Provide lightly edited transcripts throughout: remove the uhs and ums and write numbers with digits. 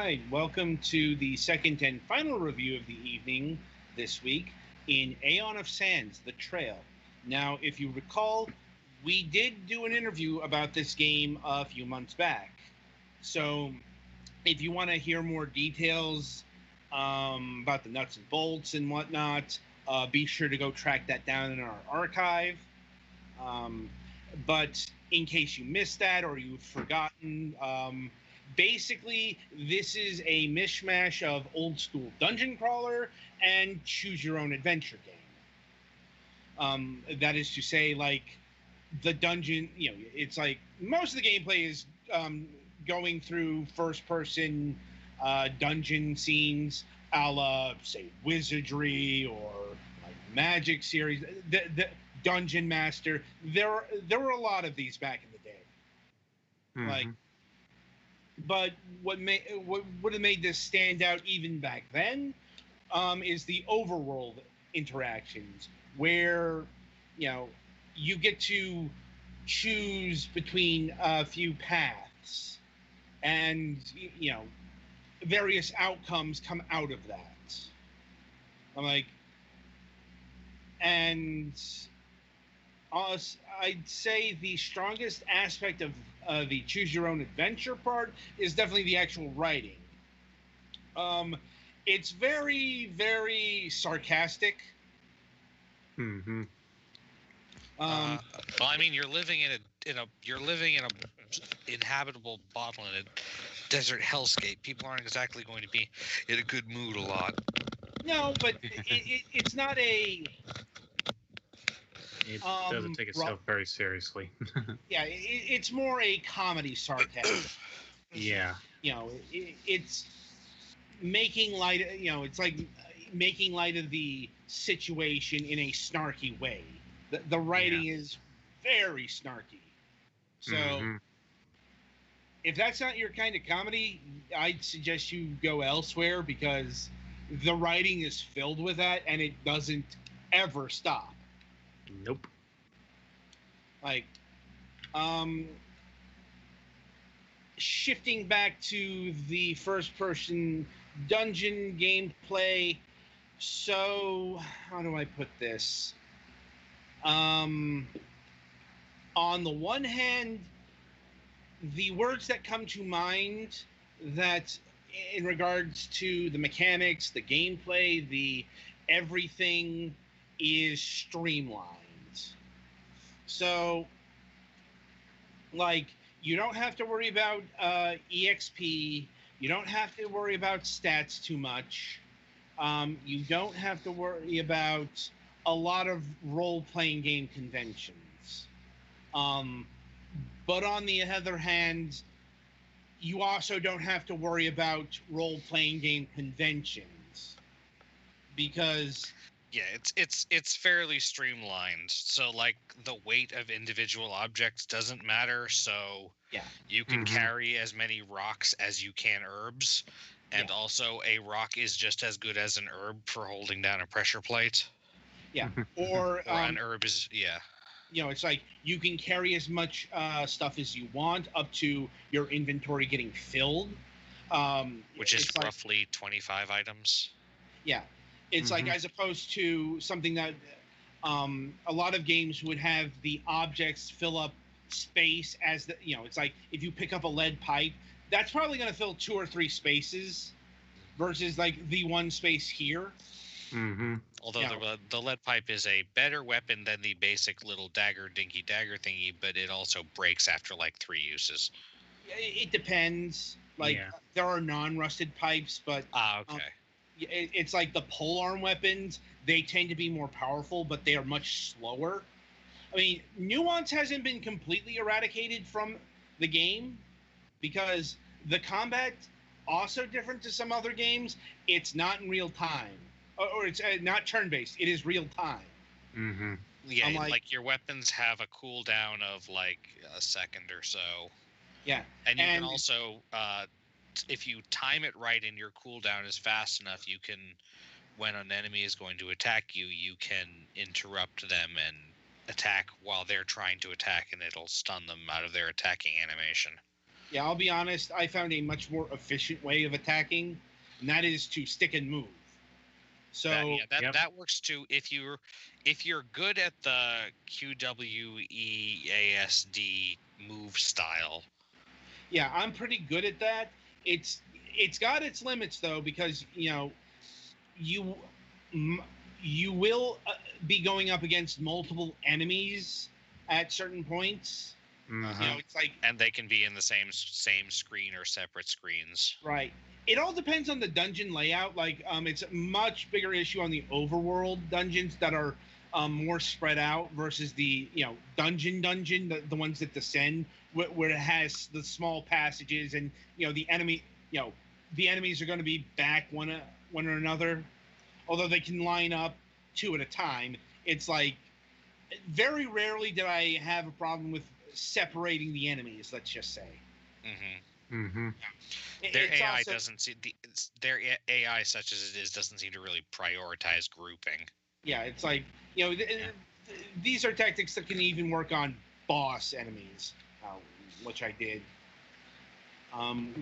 right, welcome to the second and final review of the evening this week in Aeon of Sands, The Trail. Now, if you recall, we did do an interview about this game a few months back. So, if you want to hear more details about the nuts and bolts and whatnot, be sure to go track that down in our archive. But in case you missed that or you've forgotten, basically, this is a mishmash of old school dungeon crawler and choose your own adventure game. That is to say, like, the dungeon, it's like most of the gameplay is going through first person dungeon scenes a la, say, Wizardry or like Magic series. The Dungeon Master. There were a lot of these back in the day. Mm-hmm. Like, but what would have made this stand out even back then is the overworld interactions, where you get to choose between a few paths, and various outcomes come out of that. I'm like, and I'd say the strongest aspect of the choose your own adventure part is definitely the actual writing. It's very, very sarcastic. Mm-hmm. Well, I mean, you're living in a inhabitable bottle in a desert hellscape. People aren't exactly going to be in a good mood a lot. No, but it's not a. It doesn't take itself very seriously. Yeah, it's more a comedy sarcasm. Yeah. It's making light. It's like making light of the situation in a snarky way. The writing is very snarky. So, if that's not your kind of comedy, I'd suggest you go elsewhere, because the writing is filled with that, and it doesn't ever stop. Nope. Like, shifting back to the first-person dungeon gameplay. So, how do I put this? On the one hand, the words that come to mind that in regards to the mechanics, the gameplay, the everything is streamlined. So, like, you don't have to worry about EXP. You don't have to worry about stats too much. You don't have to worry about a lot of role-playing game conventions. But on the other hand, you also don't have to worry about role-playing game conventions, because it's fairly streamlined. So like the weight of individual objects doesn't matter. So you can carry as many rocks as you can herbs, and also a rock is just as good as an herb for holding down a pressure plate. Yeah, or an herb is it's like you can carry as much stuff as you want up to your inventory getting filled. Which is roughly 25 items. Yeah. It's like, as opposed to something that a lot of games would have the objects fill up space as it's like if you pick up a lead pipe, that's probably going to fill 2 or 3 spaces versus like the one space here. Although the lead pipe is a better weapon than the basic little dinky dagger thingy, but it also breaks after like 3 uses. It depends. Like, there are non-rusted pipes, but okay. It's like the polearm weapons. They tend to be more powerful, but they are much slower. I mean, nuance hasn't been completely eradicated from the game, because the combat also different to some other games. It's not in real time. Or it's not turn-based. It is real-time. Yeah, like your weapons have a cooldown of like a second or so. Yeah. And you can also, if you time it right and your cooldown is fast enough, you can, when an enemy is going to attack you, you can interrupt them and attack while they're trying to attack, and it'll stun them out of their attacking animation. Yeah, I'll be honest. I found a much more efficient way of attacking, and that is to stick and move. So that works too. If you're good at the QWEASD move style. Yeah, I'm pretty good at that. It's got its limits though, because you you will be going up against multiple enemies at certain points. It's like, and they can be in the same screen or separate screens. Right. It all depends on the dungeon layout. Like, it's a much bigger issue on the overworld dungeons that are more spread out versus the dungeon, the ones that descend, where it has the small passages, and the enemies are going to be back one or another, although they can line up two at a time. It's like, very rarely did I have a problem with separating the enemies, let's just say. Their AI doesn't see their AI, such as it is, doesn't seem to really prioritize grouping. Yeah, it's like these are tactics that can even work on boss enemies, which I did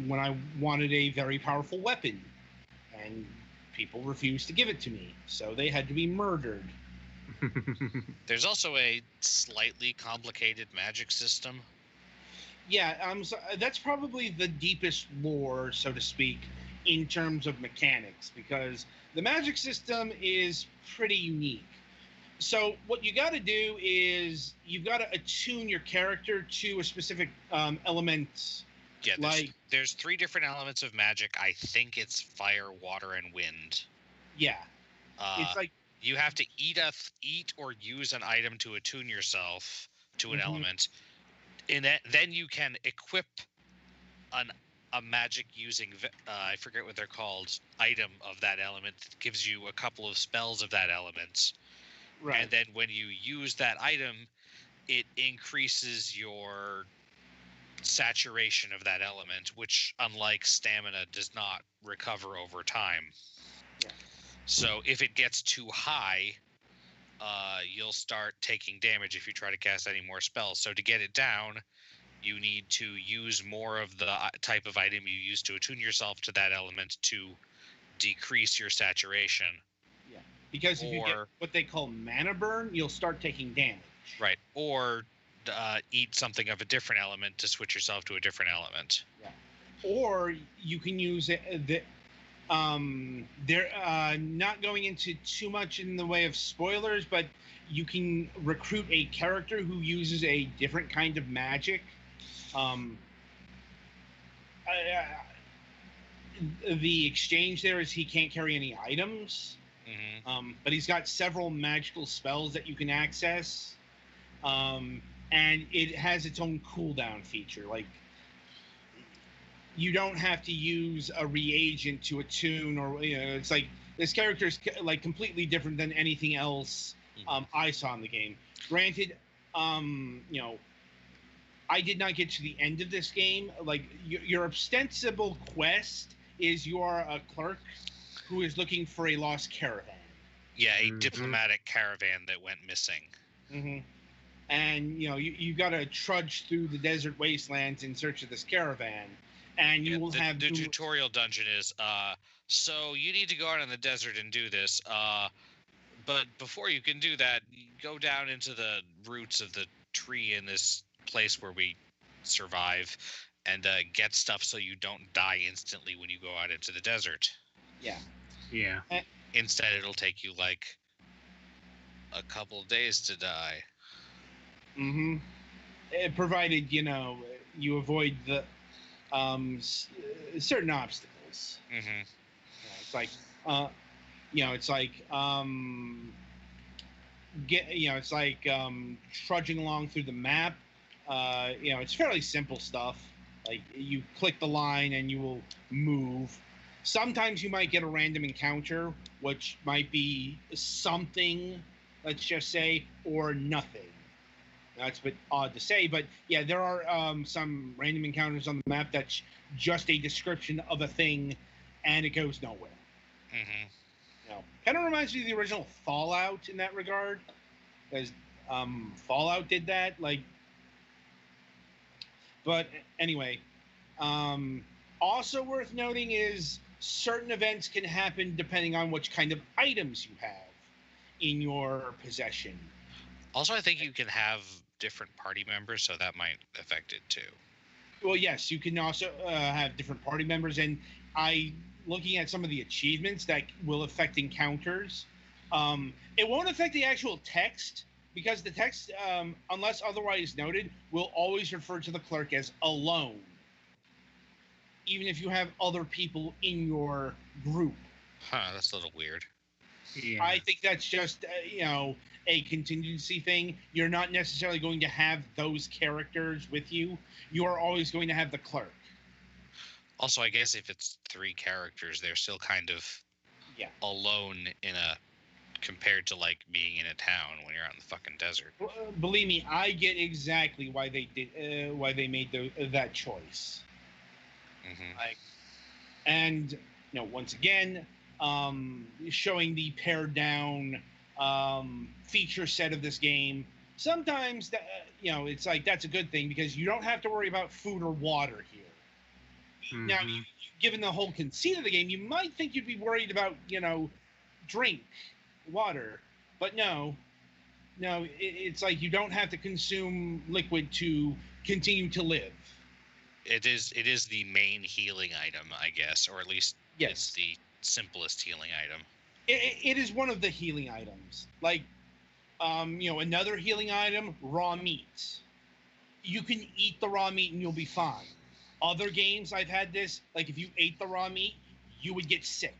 when I wanted a very powerful weapon, and people refused to give it to me, so they had to be murdered. There's also a slightly complicated magic system. Yeah, that's probably the deepest lore, so to speak, in terms of mechanics, because the magic system is pretty unique. So what you got to do is you've got to attune your character to a specific element. Yeah, there's 3 different elements of magic. I think it's fire, water, and wind. Yeah, it's like you have to eat or use an item to attune yourself to an element. Then you can equip a magic using I forget what they're called, item of that element that gives you a couple of spells of that element. Right. And then when you use that item, it increases your saturation of that element, which, unlike stamina, does not recover over time. Yeah. So if it gets too high, you'll start taking damage if you try to cast any more spells. So to get it down, you need to use more of the type of item you use to attune yourself to that element to decrease your saturation. Yeah, because if you get what they call mana burn, you'll start taking damage. Right, or eat something of a different element to switch yourself to a different element. Yeah, or you can use they're not going into too much in the way of spoilers, but you can recruit a character who uses a different kind of magic. The exchange there is he can't carry any items, but he's got several magical spells that you can access, and it has its own cooldown feature. Like, you don't have to use a reagent to attune, or it's like this character is like completely different than anything else I saw in the game. Granted, I did not get to the end of this game. Like, your ostensible quest is you are a clerk who is looking for a lost caravan. Yeah, a diplomatic caravan that went missing. And you got to trudge through the desert wastelands in search of this caravan. And you will have the tutorial dungeon is so you need to go out in the desert and do this, but before you can do that, you go down into the roots of the tree in this place where we survive, and get stuff so you don't die instantly when you go out into the desert. Yeah. Instead, it'll take you like a couple of days to die. Provided you avoid the certain obstacles. It's like it's like trudging along through the map. It's fairly simple stuff. Like, you click the line and you will move. Sometimes you might get a random encounter, which might be something, let's just say, or nothing. That's a bit odd to say, but yeah, there are some random encounters on the map that's just a description of a thing, and it goes nowhere. Kind of reminds me of the original Fallout in that regard, because Fallout did that. But anyway, Also worth noting is certain events can happen depending on which kind of items you have in your possession. Also, I think you can have different party members, so that might affect it too. Well, yes, you can also have different party members, and looking at some of the achievements that will affect encounters. It won't affect the actual text because the text, unless otherwise noted, will always refer to the clerk as alone, even if you have other people in your group. Huh, that's a little weird. Yeah. I think that's just, a contingency thing. You're not necessarily going to have those characters with you. You are always going to have the clerk. Also, I guess if it's 3 characters, they're still kind of alone compared to like being in a town when you're out in the fucking desert. Believe me, I get exactly why they made that choice. Mm-hmm. And once again, showing the pared down feature set of this game. Sometimes it's like that's a good thing because you don't have to worry about food or water here. Mm-hmm. Now, given the whole conceit of the game, you might think you'd be worried about drink, water, but no, it's like you don't have to consume liquid to continue to live. It is the main healing item, I guess, or at least it's the simplest healing item. It is one of the healing items. Like, another healing item, raw meat. You can eat the raw meat and you'll be fine. Other games I've had this, like if you ate the raw meat, you would get sick.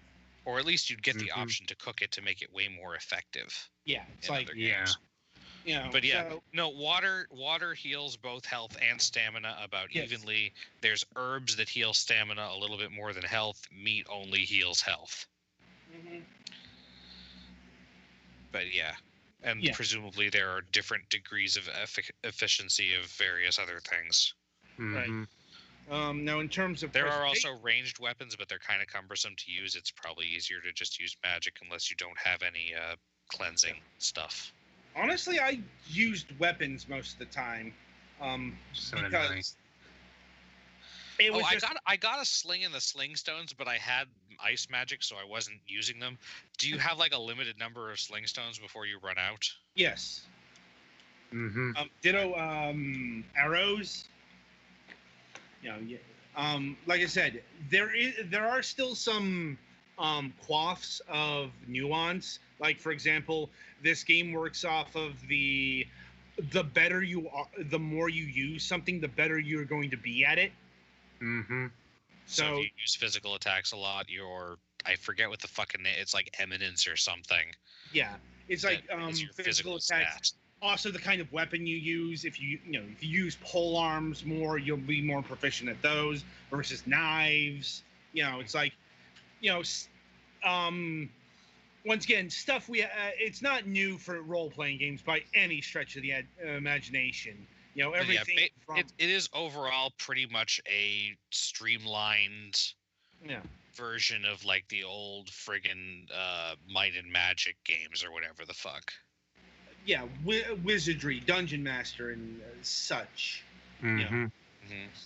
Or at least you'd get the option to cook it to make it way more effective. Yeah, it's like But yeah, no, water heals both health and stamina about evenly. There's herbs that heal stamina a little bit more than health. Meat only heals health. Mm-hmm. But and presumably there are different degrees of efficiency of various other things. Mm-hmm. Right. Now, in terms of there are also ranged weapons, but they're kind of cumbersome to use. It's probably easier to just use magic unless you don't have any cleansing stuff. Honestly, I used weapons most of the time, because it was I got a sling in the sling stones, but I had ice magic, so I wasn't using them. Do you have like a limited number of sling stones before you run out? Yes. Mm-hmm. Ditto arrows. Like I said, there are still some quaffs of nuance. Like, for example, this game works off of the better you are, the more you use something, the better you're going to be at it. Mm-hmm. So if you use physical attacks a lot, I forget what the fucking name. It's like eminence or something. Yeah, it's like physical attacks. Also, the kind of weapon you use. If you use pole arms more, you'll be more proficient at those versus knives. It's like, once again, stuff it's not new for role-playing games by any stretch of the imagination. Everything. It is overall pretty much a streamlined version of like the old friggin' Might and Magic games or whatever the fuck. Yeah, wizardry, dungeon master, and such. Mm-hmm.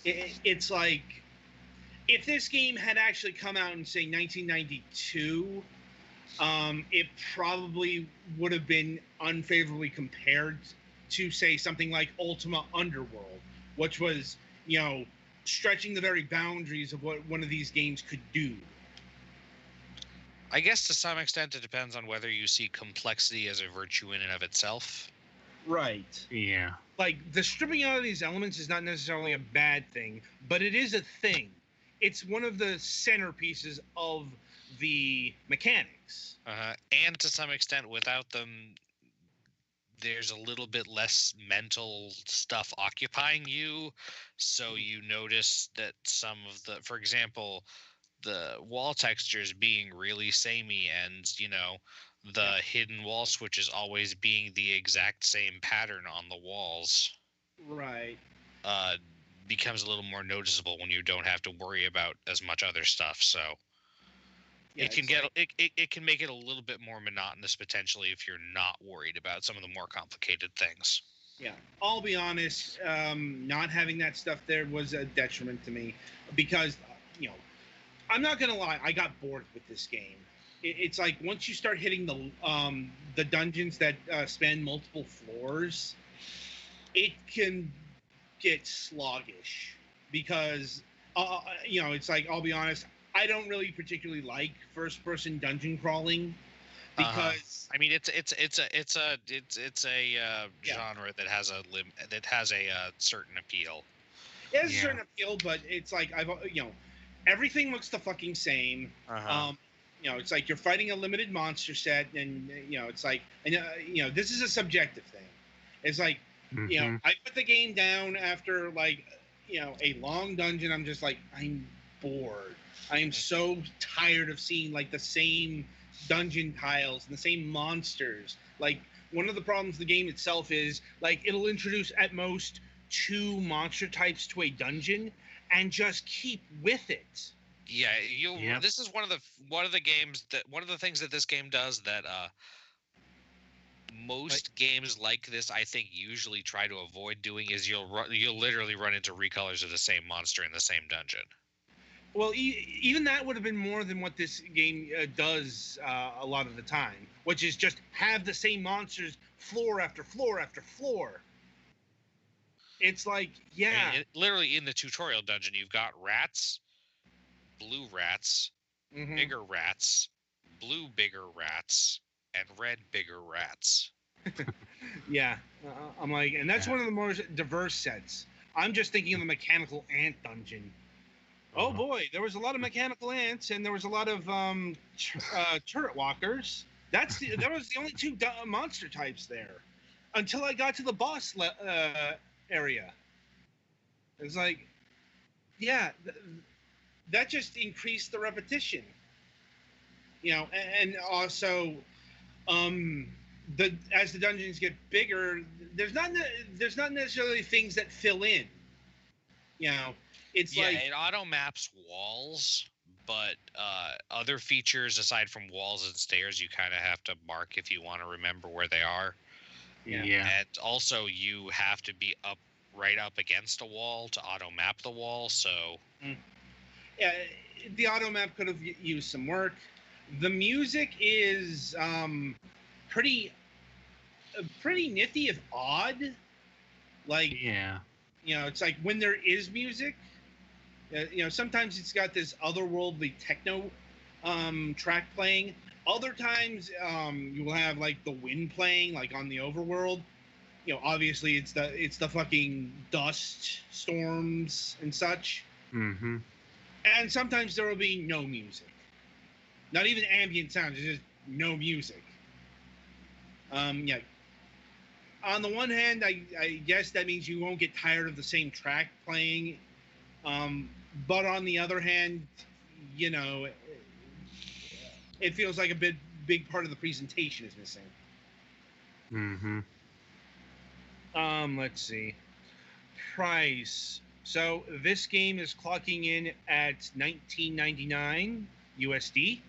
It's like if this game had actually come out in say 1992, it probably would have been unfavorably compared to say something like Ultima Underworld, which was stretching the very boundaries of what one of these games could do. I guess to some extent it depends on whether you see complexity as a virtue in and of itself. Right. Yeah. Like, the stripping out of these elements is not necessarily a bad thing, but it is a thing. It's one of the centerpieces of the mechanics. And to some extent, without them, there's a little bit less mental stuff occupying you. So you notice that some of the, for example, the wall textures being really samey and, the hidden wall switches always being the exact same pattern on the walls. Right. Becomes a little more noticeable when you don't have to worry about as much other stuff. So it can make it a little bit more monotonous potentially if you're not worried about some of the more complicated things. Yeah, I'll be honest. Not having that stuff there was a detriment to me because, you know, I'm not gonna lie. I got bored with this game. It's like once you start hitting the dungeons that span multiple floors, it can get sluggish because, it's like I'll be honest. I don't really particularly like first-person dungeon crawling because I mean, it's a genre that has a certain appeal. it has a certain appeal, but it's like everything looks the fucking same. It's like you're fighting a limited monster set, and it's like, and this is a subjective thing. It's like, I put the game down after like, a long dungeon. I'm just like, I'm bored. I am so tired of seeing like the same dungeon tiles and the same monsters. Like, one of the problems with the game itself is like it'll introduce at most 2 monster types to a dungeon and just keep with it. Yeah, this is one of the things that this game does that most games like this, I think, usually try to avoid doing, is you'll literally run into recolors of the same monster in the same dungeon. Well, even that would have been more than what this game does a lot of the time, which is just have the same monsters floor after floor after floor. It's like, yeah. I mean, literally in the tutorial dungeon, you've got rats, blue rats, bigger rats, blue bigger rats, and red bigger rats. Yeah. I'm like, and that's one of the more diverse sets. I'm just thinking of the mechanical ant dungeon. Oh boy, there was a lot of mechanical ants, and there was a lot of turret walkers. That was the only 2 monster types there, until I got to the boss area. It's like, yeah, that just increased the repetition. And also, as the dungeons get bigger, there's not necessarily things that fill in. It's like it auto maps walls, but other features aside from walls and stairs, you kind of have to mark if you want to remember where they are. Yeah. And also, you have to be right up against a wall to auto map the wall. So, yeah, the auto map could have used some work. The music is pretty nifty if odd. Like, it's like when there is music. Sometimes it's got this otherworldly techno track playing. Other times you will have like the wind playing, like on the overworld. Obviously it's the fucking dust storms and such. Mm-hmm. And sometimes there will be no music, not even ambient sounds. It's just no music. Yeah. On the one hand, I guess that means you won't get tired of the same track playing. But on the other hand, it feels like a big part of the presentation is missing. Let's see. Price. So this game is clocking in at $19.99 USD.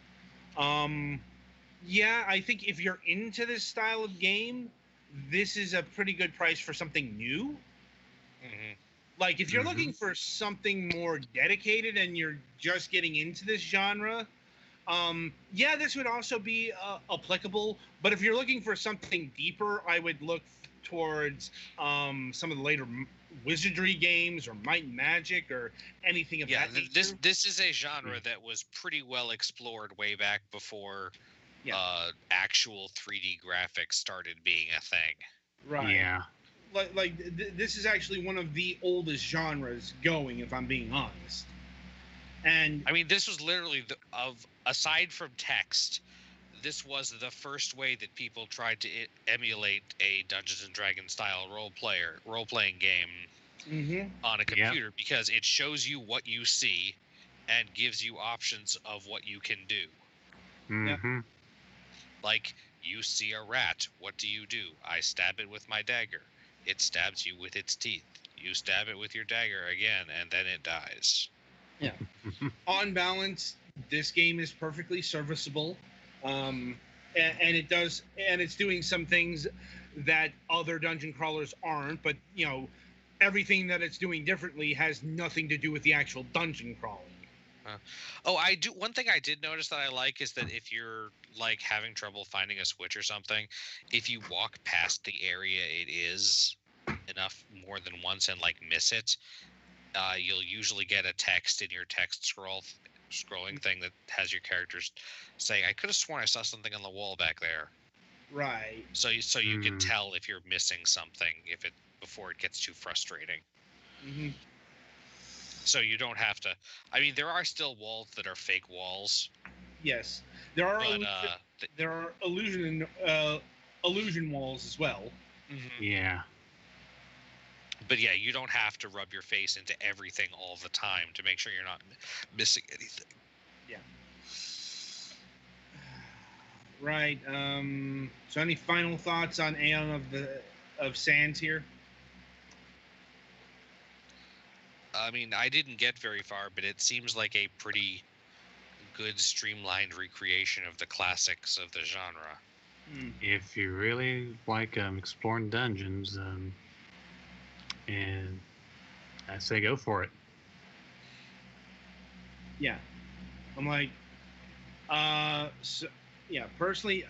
Yeah, I think if you're into this style of game, this is a pretty good price for something new. Like, if you're looking for something more dedicated and you're just getting into this genre, yeah, this would also be applicable. But if you're looking for something deeper, I would look towards some of the later wizardry games or Might and Magic or anything of that nature. This is a genre that was pretty well explored way back before actual 3D graphics started being a thing. Right. Yeah. This is actually one of the oldest genres going, if I'm being honest. And I mean, this was literally aside from text, this was the first way that people tried to emulate a Dungeons and Dragons style role-playing game on a computer, because it shows you what you see and gives you options of what you can do. Like, you see a rat, what do? I stab it with my dagger. It stabs you with its teeth. You stab it with your dagger again, and then it dies. Yeah. On balance, this game is perfectly serviceable, and it's doing some things that other dungeon crawlers aren't, but everything that it's doing differently has nothing to do with the actual dungeon crawling. Oh, I do. One thing I did notice that I like is that if you're like having trouble finding a switch or something, if you walk past the area it is enough more than once and like miss it, you'll usually get a text in your text scrolling thing that has your characters saying, "I could have sworn I saw something on the wall back there." Right. So you can tell if you're missing something before it gets too frustrating. Mm-hmm. So you don't have to. I mean, there are still walls that are fake walls. Yes, there are illusion walls as well. Mm-hmm. Yeah. But yeah, you don't have to rub your face into everything all the time to make sure you're not missing anything. Yeah. Right. So, any final thoughts on Aeon of Sands here? I mean, I didn't get very far, but it seems like a pretty good streamlined recreation of the classics of the genre. If you really like exploring dungeons, and I say go for it. Yeah, I'm like, personally,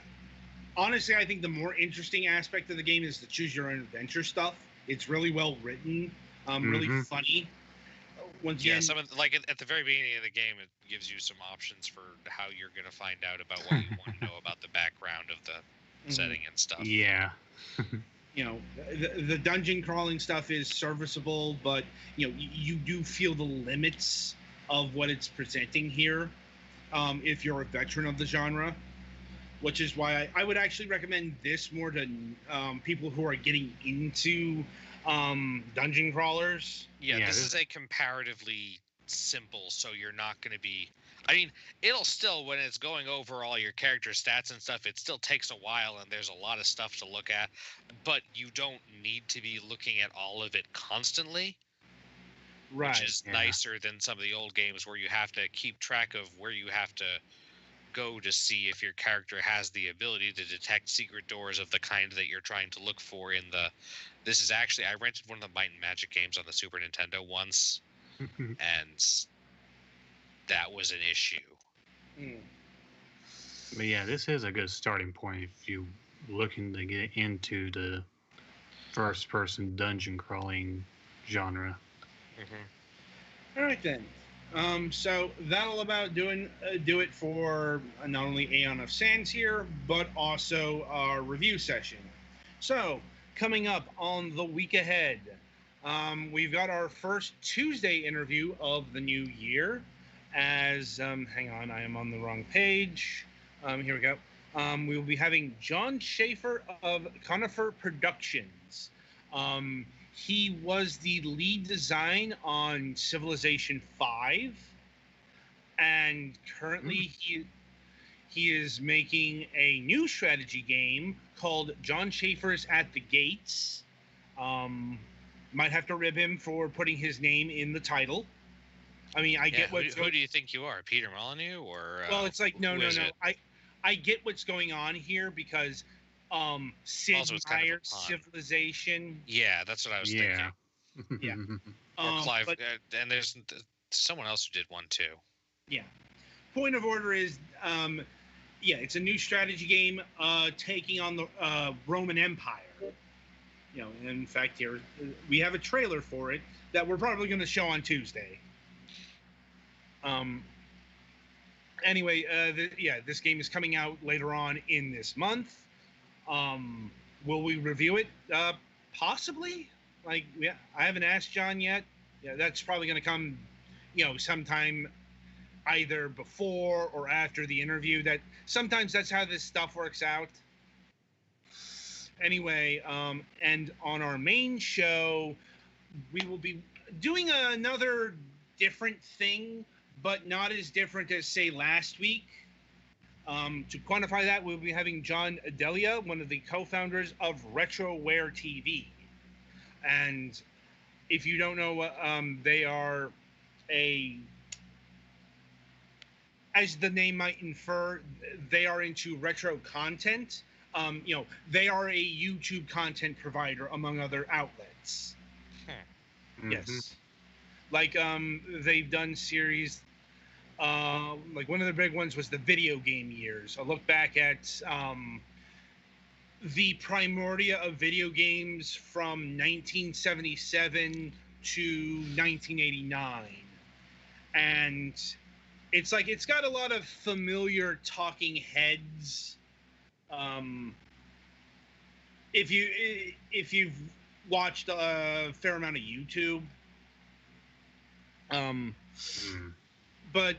honestly, I think the more interesting aspect of the game is the choose your own adventure stuff. It's really well written, really funny. Once again, some of at the very beginning of the game, it gives you some options for how you're going to find out about what you want to know about the background of the setting and stuff. Yeah. The dungeon crawling stuff is serviceable, but you do feel the limits of what it's presenting here if you're a veteran of the genre, which is why I would actually recommend this more to people who are getting into dungeon crawlers. Yeah, this is a comparatively simple, so you're not going to be. I mean, it'll still, when it's going over all your character stats and stuff, it still takes a while and there's a lot of stuff to look at, but you don't need to be looking at all of it constantly. Right. Which is nicer than some of the old games where you have to keep track of where you have to go to see if your character has the ability to detect secret doors of the kind that you're trying to look for in the. This is actually, I rented one of the Might and Magic games on the Super Nintendo once, and that was an issue. But yeah, this is a good starting point if you're looking to get into the first-person dungeon crawling genre. All right then. So that'll about do it for not only Aeon of Sands here, but also our review session. So coming up on the week ahead, we've got our first Tuesday interview of the new year. As hang on, I am on the wrong page. Here we go. We will be having John Schaefer of Conifer Productions. He was the lead design on Civilization 5, and currently he is making a new strategy game called John Schaefer's at the Gates. Might have to rib him for putting his name in the title. I mean, I get who do you think you are, Peter Molyneux, or? Well, it's like no. I get what's going on here because Sid Meier's Civilization. Yeah, that's what I was thinking. Yeah. Or Clive, and there's someone else who did one too. Yeah. Point of order is, it's a new strategy game taking on the Roman Empire. In fact, here we have a trailer for it that we're probably going to show on Tuesday. Anyway, this game is coming out later on in this month. Will we review it? Possibly. I haven't asked John yet. Yeah, that's probably going to come, sometime either before or after the interview. That sometimes that's how this stuff works out. Anyway, and on our main show, we will be doing another different thing, but not as different as, say, last week. To quantify that, we'll be having John Adelia, one of the co-founders of RetroWare TV. And if you don't know, they are as the name might infer, they are into retro content. They are a YouTube content provider among other outlets. Yes. Like, they've done series, like one of the big ones was the video game years. A look back at the primordia of video games from 1977 to 1989. And it's like, it's got a lot of familiar talking heads. If you've watched a fair amount of YouTube, but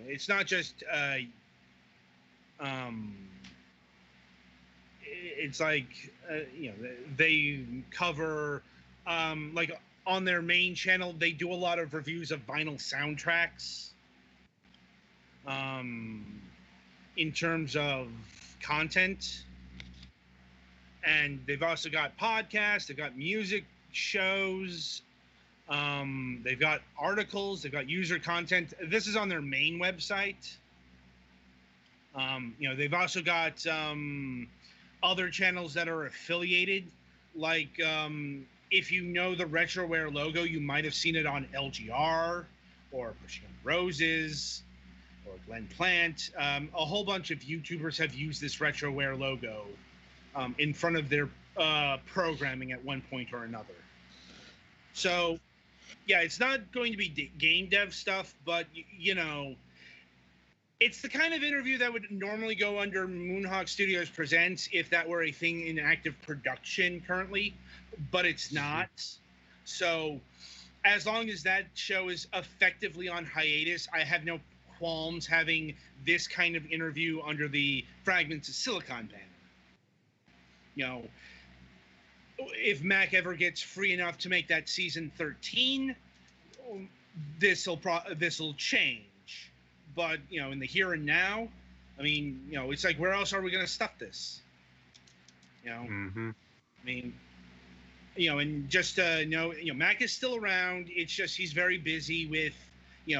it's not just it's like they cover like on their main channel they do a lot of reviews of vinyl soundtracks in terms of content, and they've also got podcasts, they've got music shows, they've got articles, they've got user content. This is on their main website. They've also got other channels that are affiliated, like if you know the Retroware logo, you might have seen it on LGR or Pushing on Roses or Glenn Plant. A whole bunch of YouTubers have used this Retroware logo in front of their programming at one point or another. So, yeah, it's not going to be game dev stuff, but, it's the kind of interview that would normally go under Moonhawk Studios Presents if that were a thing in active production currently, but it's not. So as long as that show is effectively on hiatus, I have no qualms having this kind of interview under the Fragments of Silicon banner. If Mac ever gets free enough to make that season 13, this'll change. But in the here and now, I mean, it's like, where else are we going to stuff this? I mean, and just know, Mac is still around. It's just he's very busy with,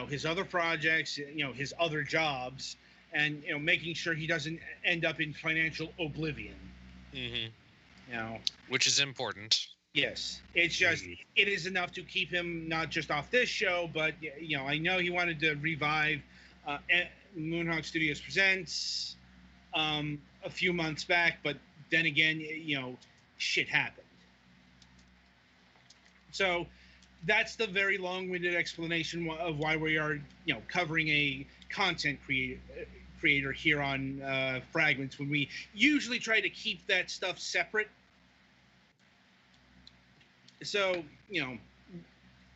his other projects, his other jobs, and making sure he doesn't end up in financial oblivion. Which is important. Yes, it's just it is enough to keep him not just off this show, but I know he wanted to revive Moonhawk Studios Presents a few months back, but then again, shit happened. So that's the very long-winded explanation of why we are, covering a content creator here on Fragments, when we usually try to keep that stuff separate. So,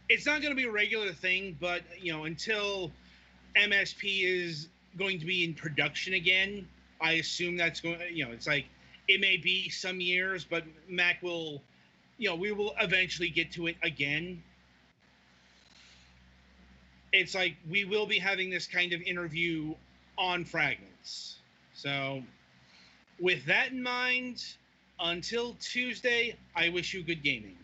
it's not going to be a regular thing, but, until MSP is going to be in production again, I assume that's going to, it's like, it may be some years, but Mac will, we will eventually get to it again. It's like, we will be having this kind of interview on Fragments. So with that in mind, until Tuesday, I wish you good gaming.